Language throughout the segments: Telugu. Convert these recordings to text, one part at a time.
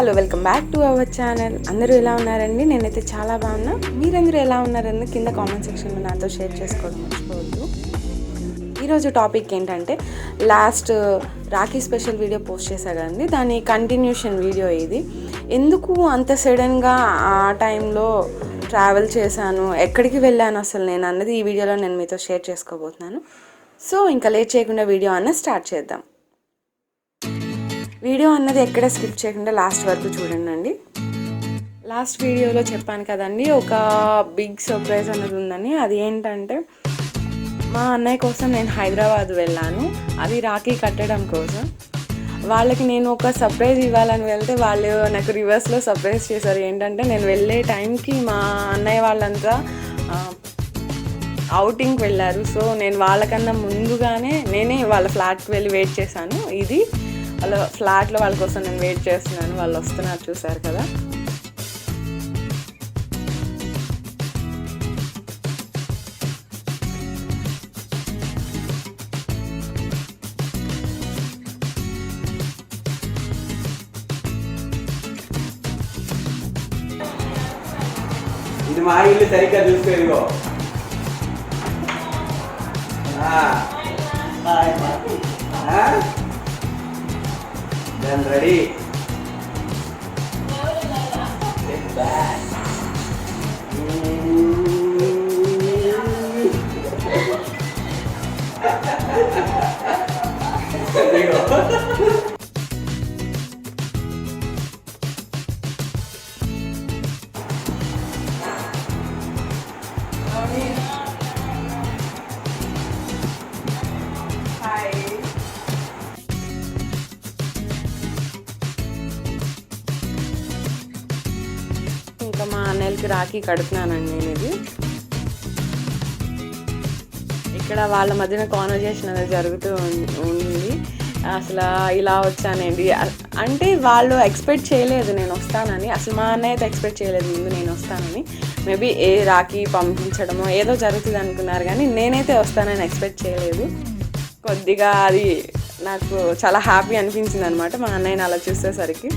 Hello, welcome back to our channel. అందరూ ఎలా ఉన్నారండి? నేనైతే చాలా బాగున్నా. మీరందరూ ఎలా ఉన్నారని కింద కామెంట్ సెక్షన్లో నాతో షేర్ చేసుకోవడం మర్చిపోవద్దు. ఈరోజు టాపిక్ ఏంటంటే, last Rakhi special video post చేశా కదండి, దాని కంటిన్యూషన్ వీడియో ఇది. ఎందుకు అంత సడన్గా ఆ టైంలో ట్రావెల్ చేశాను, ఎక్కడికి వెళ్ళాను అసలు నేను అన్నది ఈ వీడియోలో నేను మీతో షేర్ చేసుకోబోతున్నాను. సో ఇంకా లేట్ చేయకుండా వీడియో స్టార్ట్ చేద్దాం. వీడియో అన్నది ఎక్కడ స్కిప్ చేయకుండా లాస్ట్ వరకు చూడండి. లాస్ట్ వీడియోలో చెప్పాను కదండి, ఒక బిగ్ సర్ప్రైజ్ అన్నది ఉందని. అది ఏంటంటే, మా అన్నయ్య కోసం నేను హైదరాబాద్ వెళ్ళాను, అది రాఖీ కట్టడం కోసం. వాళ్ళకి నేను ఒక సర్ప్రైజ్ ఇవ్వాలని వెళ్తే వాళ్ళు నాకు రివర్స్లో సర్ప్రైజ్ చేశారు. ఏంటంటే, నేను వెళ్ళే టైంకి మా అన్నయ్య వాళ్ళంతా అవుటింగ్కి వెళ్ళారు. సో నేను వాళ్ళకన్నా ముందుగానే నేనే వాళ్ళ ఫ్లాట్కి వెళ్ళి వెయిట్ చేశాను. ఇది వాళ్ళ ఫ్లాట్లో వాళ్ళ కోసం నేను వెయిట్ చేస్తున్నాను. వాళ్ళు వస్తున్నారు, చూసారు కదా. ఇది మా ఇల్లు, సరిగ్గా చూసుకో. Then ready. Get back. There you go. ఇంకా మా అన్నయ్యకి రాఖీ కడుతున్నానండి నేను. ఇది ఇక్కడ వాళ్ళ మధ్యన కాన్వర్జేషన్ అనేది జరుగుతూ ఉంది. అసలు ఇలా వచ్చానండి అంటే వాళ్ళు ఎక్స్పెక్ట్ చేయలేదు నేను వస్తానని. అసలు మా అన్నయ్య అయితే ఎక్స్పెక్ట్ చేయలేదు ముందు నేను వస్తానని. మేబీ రాఖీ పంపించడమో ఏదో జరుగుతుంది అనుకున్నారు, కానీ నేనైతే వస్తానని ఎక్స్పెక్ట్ చేయలేదు. కొద్దిగా అది నాకు చాలా హ్యాపీ అనిపించింది అనమాట మా అన్నయ్యని అలా చూసేసరికి.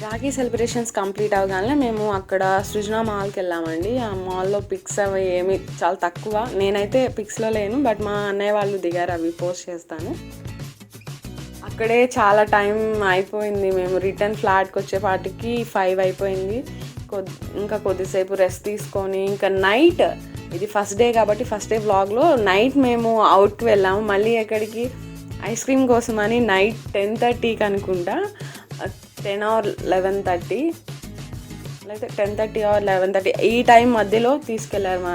రాఖీ సెలబ్రేషన్స్ కంప్లీట్ అవగానే మేము అక్కడ సృజన మాల్కి వెళ్ళామండి. ఆ మాల్లో పిక్స్ అవి ఏమి చాలా తక్కువ, నేనైతే పిక్స్లో లేను, బట్ మా అన్నయ్య వాళ్ళు దిగారు, అవి పోస్ట్ చేస్తాను. అక్కడే చాలా టైం అయిపోయింది. మేము రిటర్న్ ఫ్లాట్కి వచ్చేపాటికి 5 అయిపోయింది. ఇంకా కొద్దిసేపు రెస్ట్ తీసుకొని ఇంకా నైట్, ఇది ఫస్ట్ డే కాబట్టి ఫస్ట్ డే వ్లాగ్లో నైట్ మేము అవుట్కి వెళ్ళాము. మళ్ళీ ఎక్కడికి, ఐస్ క్రీమ్ కోసం అని నైట్ 10:30కి అనుకుంటా, 10 or 11:30, లేకపోతే 10:30 or 11:30 ఈ టైం మధ్యలో తీసుకెళ్లారు మా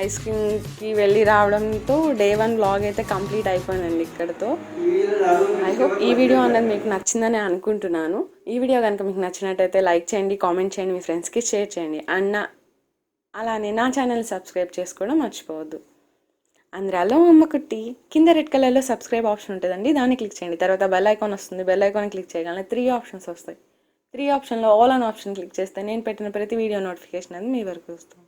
ఐస్ క్రీమ్కి వెళ్ళి రావడంతో డే 1 వ్లాగ్ అయితే కంప్లీట్ అయిపోయిందండి ఇక్కడతో. ఐ హోప్ ఈ వీడియో అన్నది మీకు నచ్చిందని అనుకుంటున్నాను. ఈ వీడియో కనుక మీకు నచ్చినట్టయితే లైక్ చేయండి, కామెంట్ చేయండి, మీ ఫ్రెండ్స్కి షేర్ చేయండి. అలానే నా ఛానల్ సబ్స్క్రైబ్ చేసుకోవడం మర్చిపోవద్దు. ఆంధ్రాలో అమ్మకుట్టి కింద రెడ్ కలర్లో సబ్స్క్రైబ్ ఆప్షన్ ఉంటుందండి, దాన్ని క్లిక్ చేయండి. తర్వాత బెల్ ఐకాన్ వస్తుంది, బెల్ ఐకాన్ క్లిక్ చేయగానే 3 ఆప్షన్స్ వస్తాయి. 3 ఆప్షన్లో ఆల్ అన్ ఆప్షన్ క్లిక్ చేస్తే నేను పెట్టిన ప్రతి వీడియో నోటిఫికేషన్ అది మీ వరకు వస్తుంది.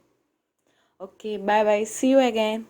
Okay, bye bye, see you again.